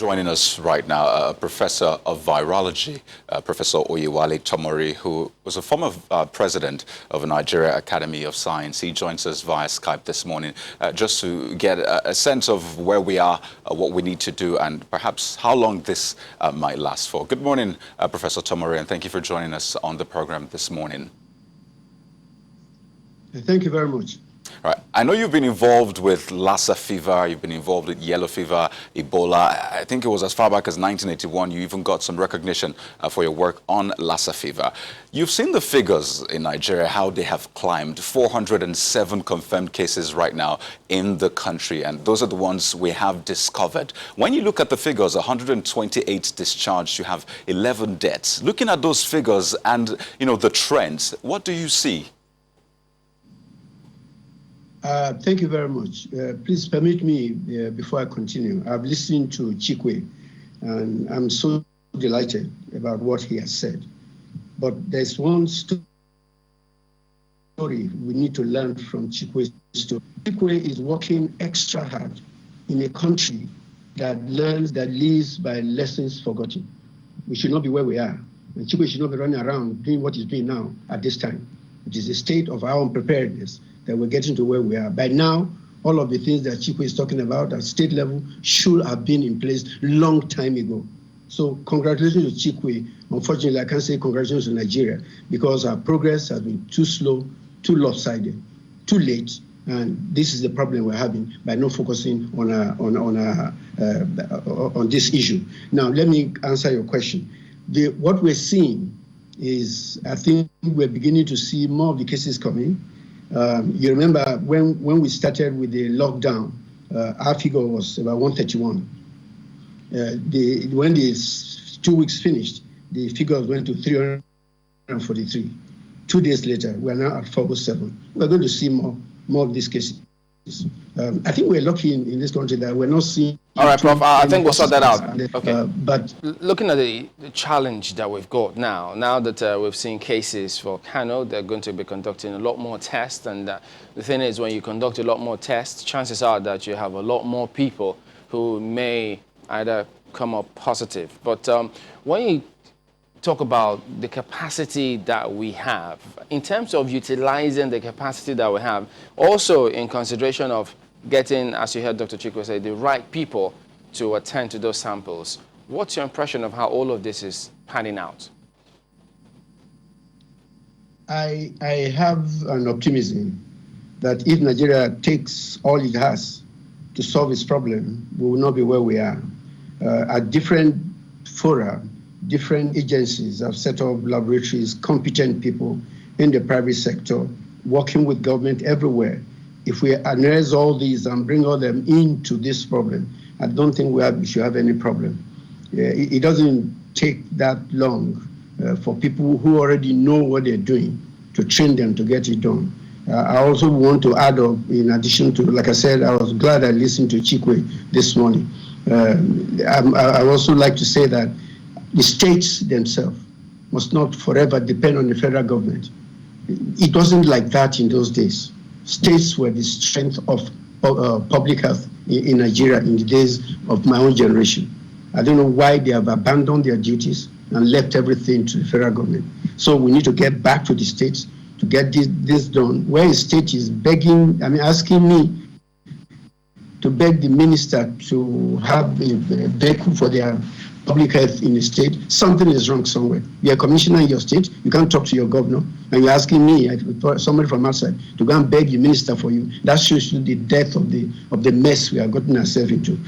joining us right now, a professor of virology, Professor Oyewale, who was a former president of the Nigeria Academy of Science. He joins us via Skype this morning just to get a sense of where we are, what we need to do, and perhaps how long this might last for. Good morning, Professor Tomori, and thank you for joining us on the program this morning. Thank you very much. Right. I know you've been involved with Lassa fever, you've been involved with yellow fever, Ebola. I think it was as far back as 1981, you even got some recognition for your work on Lassa fever. You've seen the figures in Nigeria, how they have climbed. 407 confirmed cases right now in the country, and those are the ones we have discovered. When you look at the figures, 128 discharged, you have 11 deaths. Looking at those figures and, the trends, what do you see? Thank you very much. Please permit me, before I continue, I've listened to Chikwe, and I'm so delighted about what he has said. But there's one story we need to learn from Chikwe's story. Chikwe is working extra hard in a country that lives by lessons forgotten. We should not be where we are. And Chikwe should not be running around doing what he's doing now at this time. It is a state of our unpreparedness that we're getting to where we are. By now, all of the things that Chikwe is talking about at state level should have been in place long time ago. So congratulations to Chikwe. Unfortunately, I can't say congratulations to Nigeria because our progress has been too slow, too lopsided, too late, and this is the problem we're having by not focusing on this issue. Now, let me answer your question. What we're seeing is, I think we're beginning to see more of the cases coming. You remember when we started with the lockdown, our figure was about 131. When the 2 weeks finished, the figures went to 343. 2 days later, we're now at 407. We're going to see more of these cases. I think we're lucky in this country that we're not seeing. All right, Prof. I think we'll sort that out. Okay. But looking at the challenge that we've got now that we've seen cases for Kano, they're going to be conducting a lot more tests. And the thing is, when you conduct a lot more tests, chances are that you have a lot more people who may either come up positive. But when you talk about the capacity that we have, in terms of utilizing the capacity that we have, also in consideration of getting, as you heard Dr. Chikwe say, the right people to attend to those samples, what's your impression of how all of this is panning out? I have an optimism that if Nigeria takes all it has to solve its problem, we will not be where we are. At different fora, different agencies have set up laboratories, competent people in the private sector, working with government everywhere. If we address all these and bring all them into this problem, I don't think we should have any problem. It doesn't take that long for people who already know what they're doing to train them to get it done. I also want to add up, in addition to, like I said, I was glad I listened to Chikwe this morning. I also like to say that the states themselves must not forever depend on the federal government. It wasn't like that in those days. States were the strength of public health in Nigeria in the days of my own generation. I don't know why they have abandoned their duties and left everything to the federal government. So we need to get back to the states to get this done. Where a state is begging, asking me to beg the minister to have a vehicle for their public health in the state, something is wrong somewhere. You're a commissioner in your state, you can't talk to your governor, and you're asking me, somebody from outside, to go and beg the minister for you. That shows you the depth of the mess we have gotten ourselves into.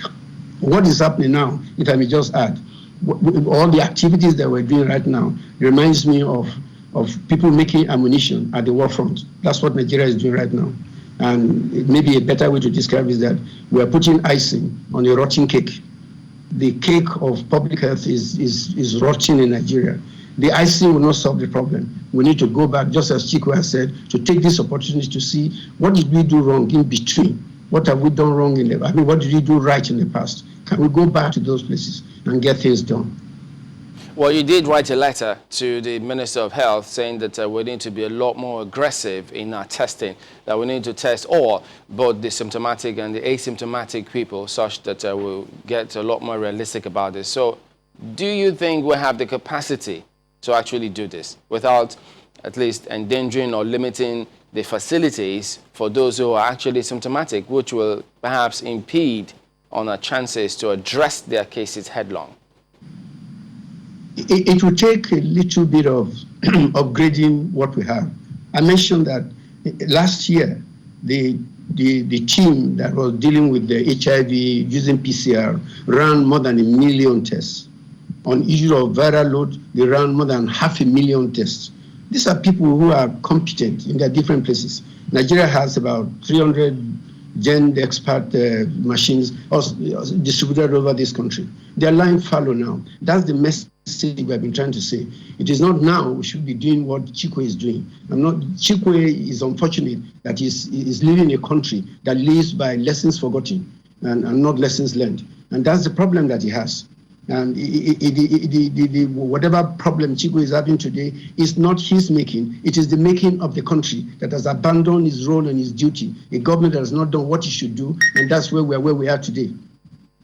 What is happening now, if I may just add, all the activities that we're doing right now reminds me of people making ammunition at the war front. That's what Nigeria is doing right now. And maybe a better way to describe is that we're putting icing on a rotting cake. The cake of public health is rotting in Nigeria. The icing will not solve the problem. We need to go back, just as Chikwe has said, to take this opportunity to see what did we do wrong in between. What have we done wrong what did we do right in the past? Can we go back to those places and get things done? Well, you did write a letter to the Minister of Health saying that we need to be a lot more aggressive in our testing, that we need to test all, both the symptomatic and the asymptomatic people, such that we'll get a lot more realistic about this. So do you think we have the capacity to actually do this without at least endangering or limiting the facilities for those who are actually symptomatic, which will perhaps impede on our chances to address their cases headlong? It will take a little bit of upgrading what we have. I mentioned that last year, the team that was dealing with the HIV using PCR ran more than 1 million tests. On issue of viral load, they ran more than 500,000 tests. These are people who are competent in their different places. Nigeria has about 300 gen expert machines distributed over this country. They are lying fallow now. That's the message we have been trying to say. It is not now we should be doing what Chikwe is doing. Chikwe is unfortunate that he is living in a country that lives by lessons forgotten and not lessons learned. And that's the problem that he has. And whatever problem Chikwe is having today is not his making. It is the making of the country that has abandoned his role and his duty. A government that has not done what it should do, and that's where we are today.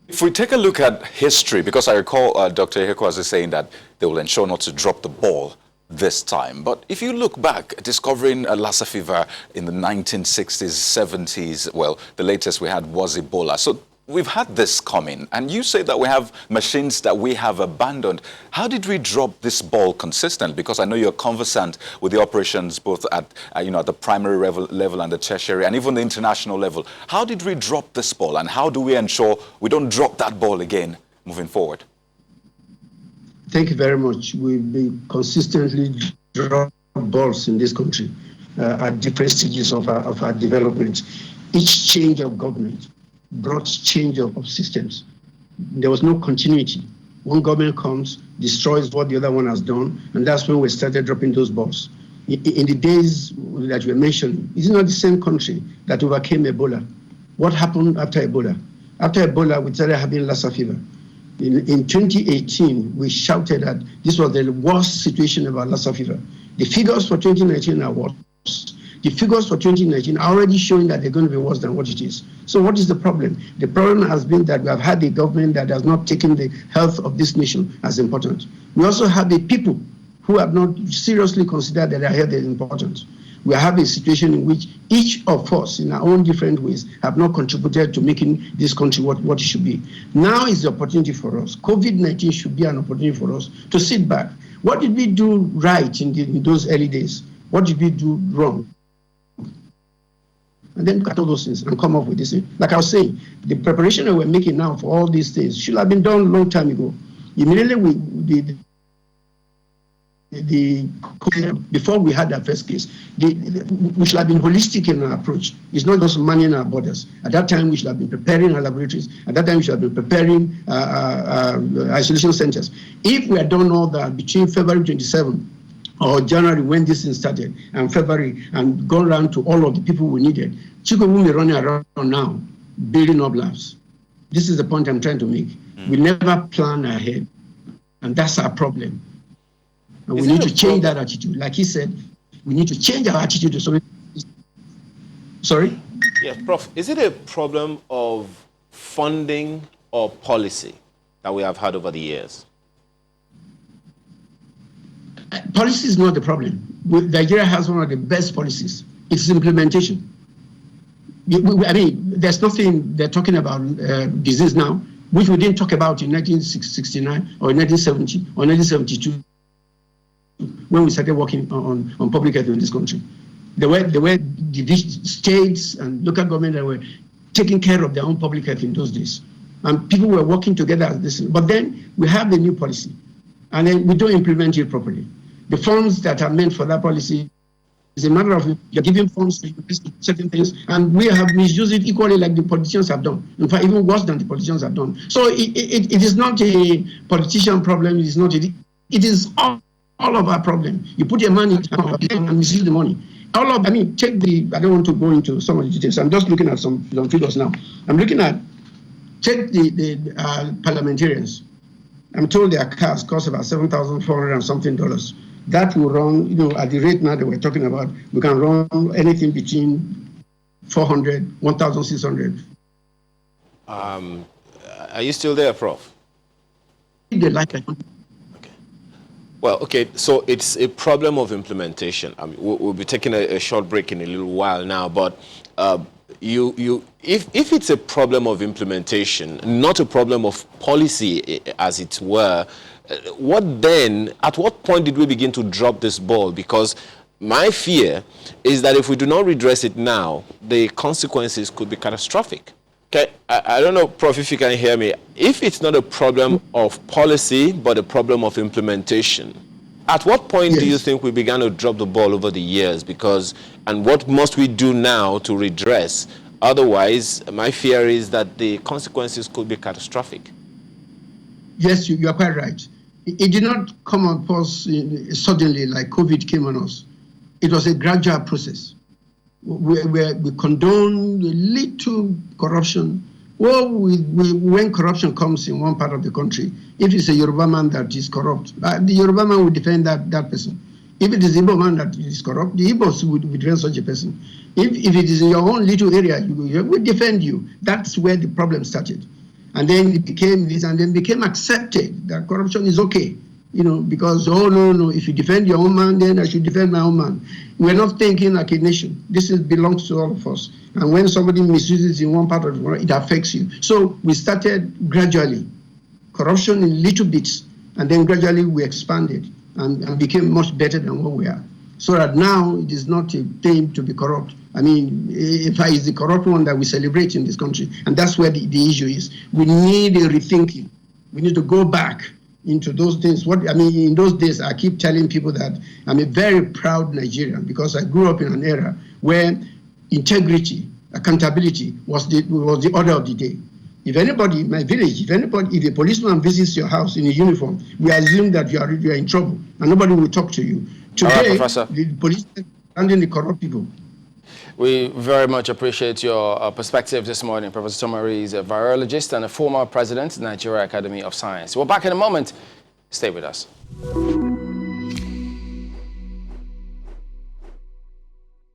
If we take a look at history, because I recall Dr. Ihekwazi saying that they will ensure not to drop the ball this time. But if you look back, discovering Lassa fever in the 1960s, 70s, well, the latest we had was Ebola. So we've had this coming, and you say that we have machines that we have abandoned. How did we drop this ball consistent? Because I know you're conversant with the operations both at at the primary level and the tertiary and even the international level. How did we drop this ball, and how do we ensure we don't drop that ball again moving forward? Thank you very much. We've been consistently dropping balls in this country at different stages of our development. Each change of government brought change of systems. There was no continuity. One government comes, destroys what the other one has done, and that's when we started dropping those balls. In the days that you mentioned, is it not the same country that overcame Ebola? What happened after Ebola? After Ebola, we started having Lassa fever. In 2018, we shouted that this was the worst situation about Lassa fever. The figures for 2019 are worse. The figures for 2019 are already showing that they're going to be worse than what it is. So what is the problem? The problem has been that we have had a government that has not taken the health of this nation as important. We also have the people who have not seriously considered that their health is important. We have a situation in which each of us, in our own different ways, have not contributed to making this country what it should be. Now is the opportunity for us. COVID-19 should be an opportunity for us to sit back. What did we do right in those early days? What did we do wrong? And then look at all those things and come up with this. Like I was saying, the preparation that we're making now for all these things should have been done a long time ago. Immediately before we had our first case, we should have been holistic in our approach. It's not just manning our borders. At that time, we should have been preparing our laboratories. At that time, we should have been preparing isolation centers. If we had done all that between February 27 or January when this thing started, and February, and gone around to all of the people we needed, Chikwe will be running around now, building up labs. This is the point I'm trying to make. We never plan ahead, and that's our problem. And we need to change that attitude. Like he said, we need to change our attitude to something. Sorry? Yes, Prof, is it a problem of funding or policy that we have had over the years? Policy is not the problem. Nigeria has one of the best policies. It's implementation. I mean, there's nothing they're talking about disease now, which we didn't talk about in 1969 or 1970 or 1972 when we started working on public health in this country. There were the states and local government that were taking care of their own public health in those days. And people were working together as this. But then we have the new policy, and then we don't implement it properly. The funds that are meant for that policy is a matter of you're giving funds to invest in certain things, and we have misused it equally like the politicians have done. In fact, even worse than the politicians have done. So it is not a politician problem. It is not. It is all of our problem. You put your money and misuse the money. I don't want to go into some of the details. I'm just looking at some figures now. I'm looking at, check the parliamentarians. I'm told their cars cost about $7,400 and something dollars. That will run, at the rate now that we're talking about, we can run anything between 400, 1,600. Are you still there, Prof? They like it. Well, okay, so it's a problem of implementation. I mean, we'll be taking a short break in a little while now, but if it's a problem of implementation, not a problem of policy, as it were, at what point did we begin to drop this ball? Because my fear is that if we do not redress it now, the consequences could be catastrophic. Okay, I don't know, Prof, if you can hear me. If it's not a problem of policy, but a problem of implementation, at what point do you think we began to drop the ball over the years? And what must we do now to redress? Otherwise, my fear is that the consequences could be catastrophic. Yes, you are quite right. It did not come on us suddenly like COVID came on us. It was a gradual process. We condone a little corruption. Well, when corruption comes in one part of the country, if it's a Yoruba man that is corrupt, the Yoruba man will defend that person. If it is the Igbo man that is corrupt, the Igbos would defend such a person. If it is in your own little area, we defend you. That's where the problem started. And then it became this, and then became accepted that corruption is okay. Because, no, if you defend your own man, then I should defend my own man. We're not thinking like a nation. This belongs to all of us. And when somebody misuses in one part of the world, it affects you. So we started gradually, corruption in little bits, and then gradually we expanded and became much better than what we are. So that now it is not a thing to be corrupt. I mean, if it's the corrupt one that we celebrate in this country, and that's where the issue is. We need a rethinking. We need to go back into those things. In those days, I keep telling people that I'm a very proud Nigerian because I grew up in an era where integrity, accountability was the order of the day. If anybody in my village, if a policeman visits your house in a uniform, we assume that you are in trouble and nobody will talk to you. Today, the police are handling the corrupt people. We very much appreciate your perspective this morning. Professor Tomari is a virologist and a former president of the Nigeria Academy of Science. We're back in a moment. Stay with us.